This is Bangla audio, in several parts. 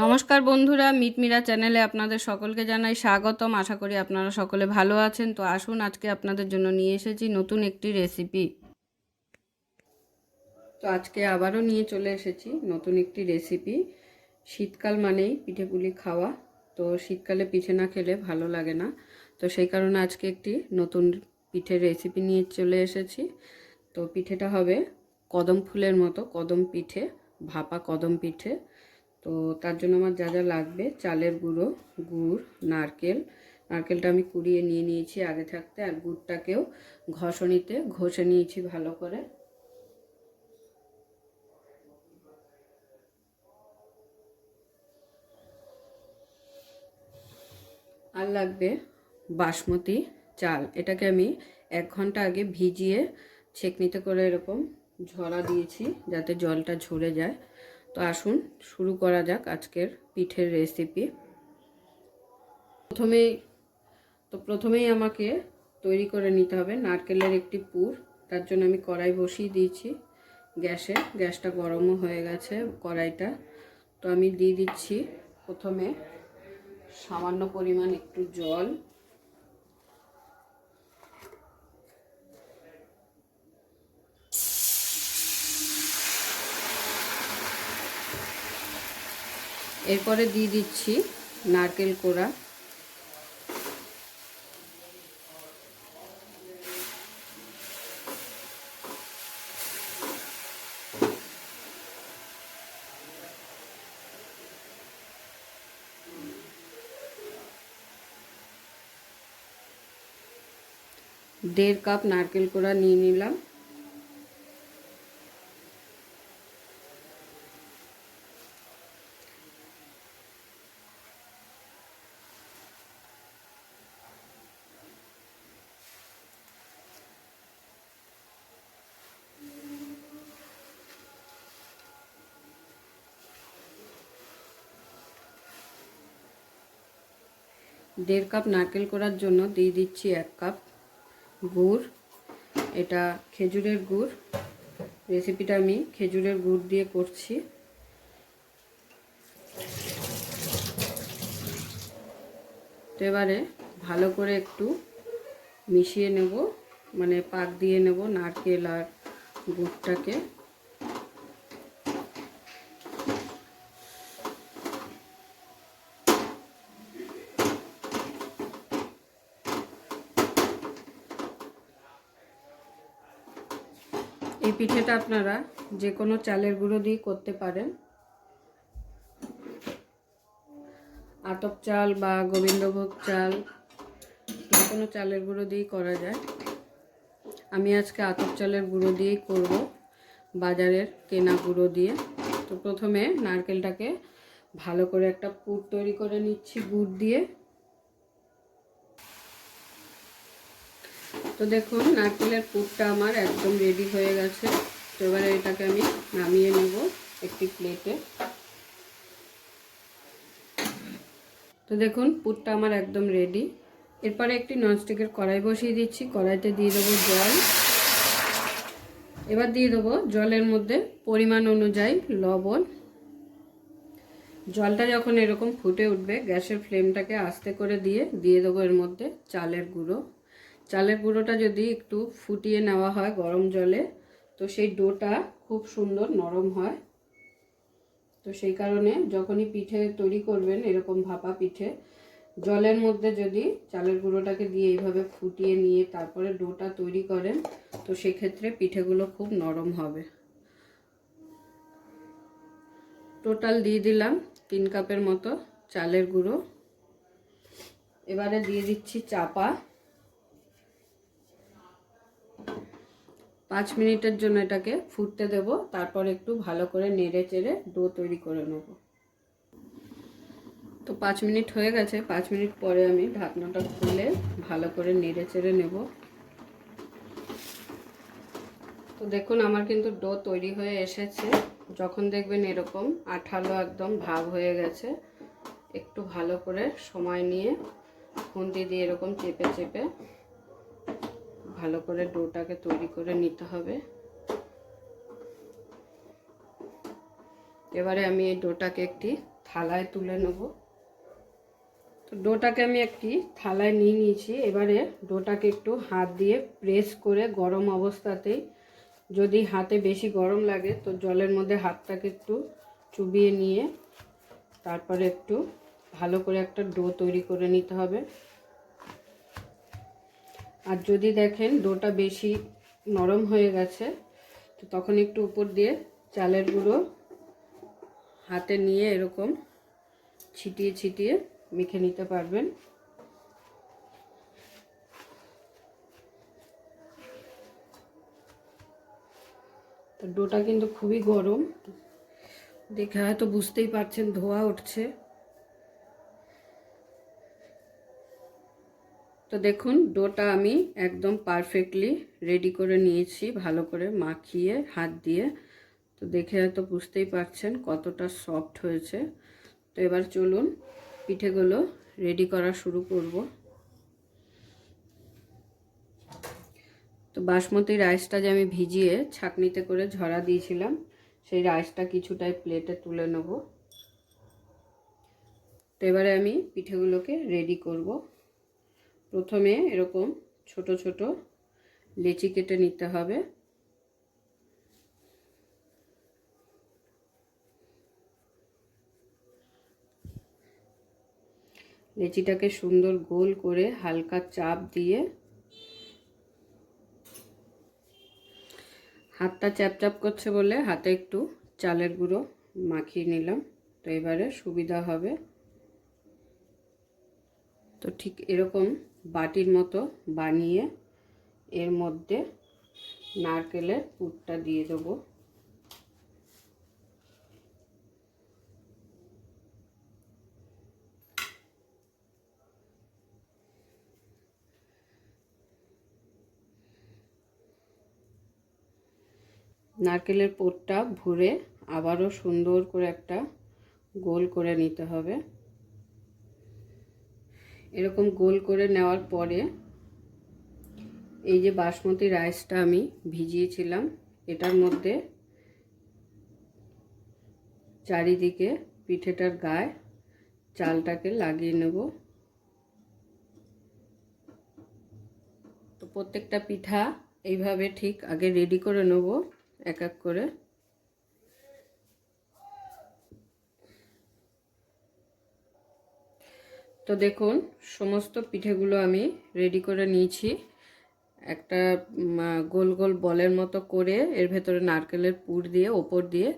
নমস্কার বন্ধুরা, মিটমিরা চ্যানেলে আপনাদের সকলকে জানাই স্বাগতম। আশা করি আপনারা সকলে ভালো আছেন। তো আসুন, আজকে আপনাদের জন্য নিয়ে এসেছি নতুন একটি রেসিপি। তো আজকে আবারও নিয়ে চলে এসেছি নতুন একটি রেসিপি। শীতকাল মানেই পিঠেপুলি খাওয়া, তো শীতকালে পিঠে না খেলে ভালো লাগে না। তো সেই কারণে আজকে একটি নতুন পিঠের রেসিপি নিয়ে চলে এসেছি। তো পিঠেটা হবে কদম ফুলের মতো কদম পিঠে, ভাপা কদম পিঠে। তো তার জন্য আমার যা যা লাগবে: চালের গুঁড়ো, গুড়, নারকেলটা আমি কুড়িয়ে নিয়ে নিয়েছি আগে থাকতে, আর গুড়টাকেও ঘষণিতে ঘষে নিয়েছি ভালো করে। আর লাগবে বাসমতি চাল। এটাকে আমি 1 ঘন্টা আগে ভিজিয়ে ছেঁকনিতে করে এরকম ঝরা দিয়েছি যাতে জলটা ঝরে যায়। তো আসুন শুরু করা যাক আজকের পিঠের রেসিপি। প্রথমেই আমাকে তৈরি করে নিতে হবে নারকেলের একটি পুর। তার জন্য আমি কড়াই বসিয়ে দিয়েছি গ্যাসটা গরমও হয়ে গেছে কড়াইটা। তো আমি দিয়ে দিচ্ছি প্রথমে সামান্য পরিমাণ একটু জল। এরপরে দিয়ে দিচ্ছি নারকেল কোড়া। দেড় কাপ নারকেল কোড়া নিয়ে নিলাম। দেড় কাপ নারকেল কোড়ার জন্য দিয়ে দিচ্ছি 1 কাপ গুড়। এটা খেজুরের গুড়, রেসিপিটা আমি খেজুরের গুড় দিয়ে করছি। তো এবারে ভালো করে একটু মিশিয়ে নেব, মানে পাক দিয়ে নেব নারকেল আর গুড়টাকে। এই পিঠেটা আপনারা যে কোনো চালের গুঁড়ো দিয়ে করতে পারেন, আতপ চাল বা গোবিন্দভোগ চাল, যে কোনো চালের গুঁড়ো দিয়েই করা যায়। আমি আজকে আতপ চালের গুঁড়ো দিয়েই করব, বাজারের কেনা গুঁড়ো দিয়ে। তো প্রথমে নারকেলটাকে ভালো করে একটা পুর তৈরি করে নিচ্ছি গুড় দিয়ে। তো দেখুন নারকেলের পুরটা আমার একদম রেডি হয়ে গেছে। তো এবারে এটাকে আমি নামিয়ে নেব একটি প্লেটে। তো দেখুন পুরটা আমার একদম রেডি। এরপরে একটি ননস্টিকের কড়াই বসিয়ে দিচ্ছি। কড়াইতে দিয়ে দেবো জল। এবার দিয়ে দেবো জলের মধ্যে পরিমাণ অনুযায়ী লবণ। জলটা যখন এরকম ফুটে উঠবে, গ্যাসের ফ্লেমটাকে আস্তে করে দিয়ে দেবো এর মধ্যে চালের গুঁড়ো। চালের গুঁড়োটা যদি একটু ফুটিয়ে নেওয়া হয় গরম জলে, তো সেই ডোটা খুব সুন্দর নরম হয়। তো সেই কারণে যখনই পিঠে তৈরি করবেন, এরকম ভাপা পিঠে, জলের মধ্যে যদি চালের গুঁড়োটাকে দিয়ে এইভাবে ফুটিয়ে নিয়ে তারপরে ডোটা তৈরি করেন, তো সেক্ষেত্রে পিঠেগুলো খুব নরম হবে। টোটাল দিয়ে দিলাম 3 কাপের মতো চালের গুঁড়ো। এবারে দিয়ে দিচ্ছি চাপা। 5 মিনিটের জন্য এটাকে ফুটতে দেব, তারপর একটু ভালো করে নেড়ে চেড়ে ডো তৈরি করে নেব। তো 5 মিনিট হয়ে গেছে। 5 মিনিট পরে আমি ঢাকনাটা খুলে ভালো করে নেড়ে চেড়ে নেব। তো দেখুন আমার কিন্তু ডো তৈরি হয়ে এসেছে। যখন দেখবেন এরকম আঠালো একদম ভাব হয়ে গেছে, একটু ভালো করে সময় নিয়ে খুন্তি দিয়ে এরকম চেপে চেপে ভালো করে ডোটাকে তৈরি করে নিতে হবে। এবারে আমি এই ডোটাকে একটি থালায় তুলে নেব। তো ডোটাকে আমি একটি থালায় নিয়ে নিয়েছি। এবারে ডোটাকে একটু হাত দিয়ে প্রেস করে গরম অবস্থাতেই, যদি হাতে বেশি গরম লাগে তো জলের মধ্যে হাতটাকে একটু চুবিয়ে নিয়ে তারপরে একটু ভালো করে একটা ডো তৈরি করে নিতে হবে। আর যদি দেখেন ডোটা বেশি নরম হয়ে গেছে তো তখন একটু উপর দিয়ে চালের গুঁড়ো হাতে নিয়ে এরকম ছিটিয়ে ছিটিয়ে মেখে নিতে পারবেন। তো ডোটা কিন্তু খুবই গরম, দেখে হয়তো বুঝতেই পারছেন ধোঁয়া উঠছে। তো দেখুন ডোটা আমি একদম পারফেক্টলি রেডি করে নিয়েছি, ভালো করে মাখিয়ে হাত দিয়ে। তো দেখে হয়তো বুঝতেই পারছেন কতটা সফট হয়েছে। তো এবার চলুন পিঠেগুলো রেডি করা শুরু করব। তো বাসমতি রাইসটা যে আমি ভিজিয়ে ছাঁকনিতে করে ঝরা দিয়েছিলাম, সেই রাইসটা কিছুটাই প্লেটে তুলে নেব। তো এবারে আমি পিঠেগুলোকে রেডি করব। প্রথমে এরকম ছোট ছোট লেচি কেটে নিতে হবে। লেচিটাকে সুন্দর গোল করে হালকা চাপ দিয়ে হাতটা চ্যাপচ্যাপ করছে বলে হাতে একটু চালের গুঁড়ো মাখিয়ে নিলাম। তো এবারে সুবিধা হবে। তো ঠিক এরকম বাটির মতো বানিয়ে এর মধ্যে নারকেলের পুরটা দিয়ে দেবো। নারকেলের পুরটা ভরে আবারও সুন্দর করে একটা গোল করে নিতে হবে। এরকম গোল করে নেওয়ার পরে এই যে বাসমতি রাইসটা আমি ভিজিয়েছিলাম এটার মধ্যে চারিদিকে পিঠেটার গায়ে চালটাকে লাগিয়ে নেব। তো প্রত্যেকটা পিঠা এইভাবে ঠিক আগে রেডি করে নেব এক এক করে। তো দেখুন সমস্ত পিঠেগুলো আমি রেডি করে নিয়েছি। একটা গোল গোল বলের মতো করে এর ভেতরে নারকেলের পুর দিয়ে ওপর দিয়ে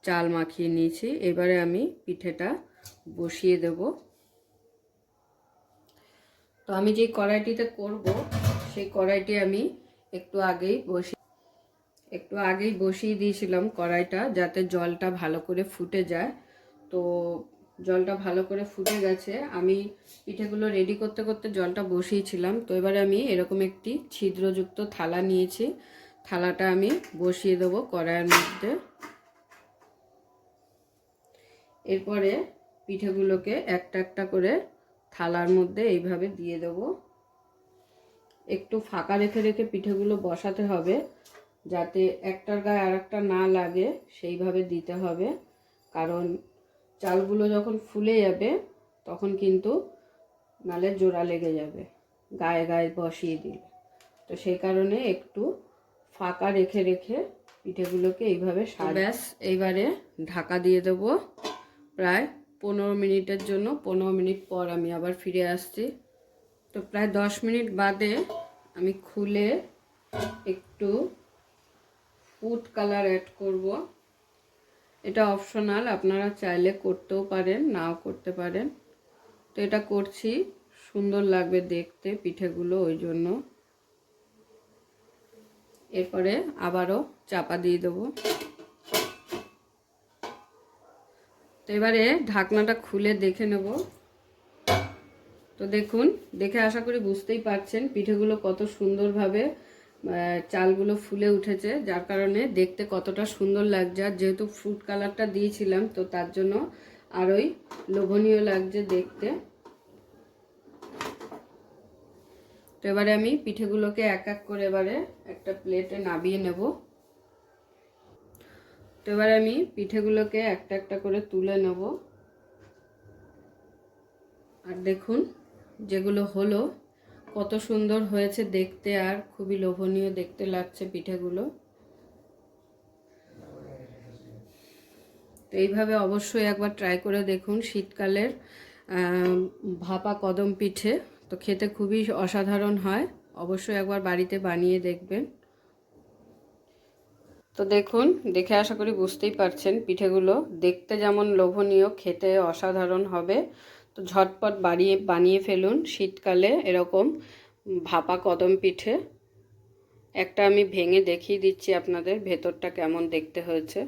চাল মাখিয়ে নিয়েছি। এবারে আমি পিঠেটা বসিয়ে দেব। তো আমি যে কড়াইটিতে করব সেই কড়াইটি আমি একটু আগেই বসিয়ে দিয়েছিলাম কড়াইটা, যাতে জলটা ভালো করে ফুটে যায়। তো জলটা ভালো করে ফুটে গেছে। আমি পিঠেগুলো রেডি করতে করতে জলটা বসিয়েছিলাম। তো এবারে আমি এরকম একটি ছিদ্রযুক্ত থালা নিয়েছি। থালাটা আমি বসিয়ে দেবো কড়াইয়ের মধ্যে। এরপরে পিঠেগুলোকে একটা একটা করে থালার মধ্যে এইভাবে দিয়ে দেবো। একটু ফাঁকা রেখে রেখে পিঠেগুলো বসাতে হবে, যাতে একটার গায়ে আর একটা না লাগে সেইভাবে দিতে হবে। কারণ চালগুলো যখন ফুলে যাবে তখন কিন্তু নালে জোড়া লেগে যাবে গায়ে গায়ে বসিয়ে দিলে। তো সেই কারণে একটু ফাঁকা রেখে রেখে পিঠেগুলোকে এইভাবে ব্যাস এইবারে ঢাকা দিয়ে দেবো প্রায় 15 মিনিটের জন্য। 15 মিনিট পর আমি আবার ফিরে আসছি। তো প্রায় 10 মিনিট বাদে আমি খুলে একটু ফুড কালার অ্যাড করব। এটা অপশনাল, আপনারা চাইলে করতেও পারেন নাও করতে পারেন। তো এটা করছি, সুন্দর লাগবে দেখতে পিঠেগুলো ওই জন্য। এরপরে আবারও চাপা দিয়ে দেবো। তো এবারে ঢাকনাটা খুলে দেখে নেব। তো দেখুন, দেখে আশা করি বুঝতেই পারছেন পিঠেগুলো কত সুন্দরভাবে চালগুলো ফুলে উঠেছে, যার কারণে দেখতে কতটা সুন্দর লাগছে। আর যেহেতু ফুড কালারটা দিয়েছিলাম তো তার জন্য আরোই লোভনীয় লাগছে দেখতে। তো এবারে আমি পিঠেগুলোকে এক এক করে এবারে একটা প্লেটে নামিয়ে নেব। তো এবারে আমি পিঠেগুলোকে একটা একটা করে তুলে নেব। আর দেখুন যেগুলো হলো কত সুন্দর হয়েছে দেখতে, আর খুবই লোভনীয় দেখতে লাগছে পিঠেগুলো। তো এইভাবে অবশ্যই একবার ট্রাই করে দেখুন শীতকালের ভাপা কদম পিঠে। তো খেতে খুবই অসাধারণ হয়, অবশ্যই একবার বাড়িতে বানিয়ে দেখবেন। তো দেখুন, দেখে আশা করি বুঝতেই পারছেন পিঠেগুলো দেখতে যেমন লোভনীয়, খেতে অসাধারণ হবে। তো ঝটপট বানিয়ে ফেলুন শীতকালে এরকম ভাপা কদম পিঠে। একটা আমি ভেঙে দেখিয়ে দিচ্ছি আপনাদের ভেতরটা কেমন দেখতে হয়েছে।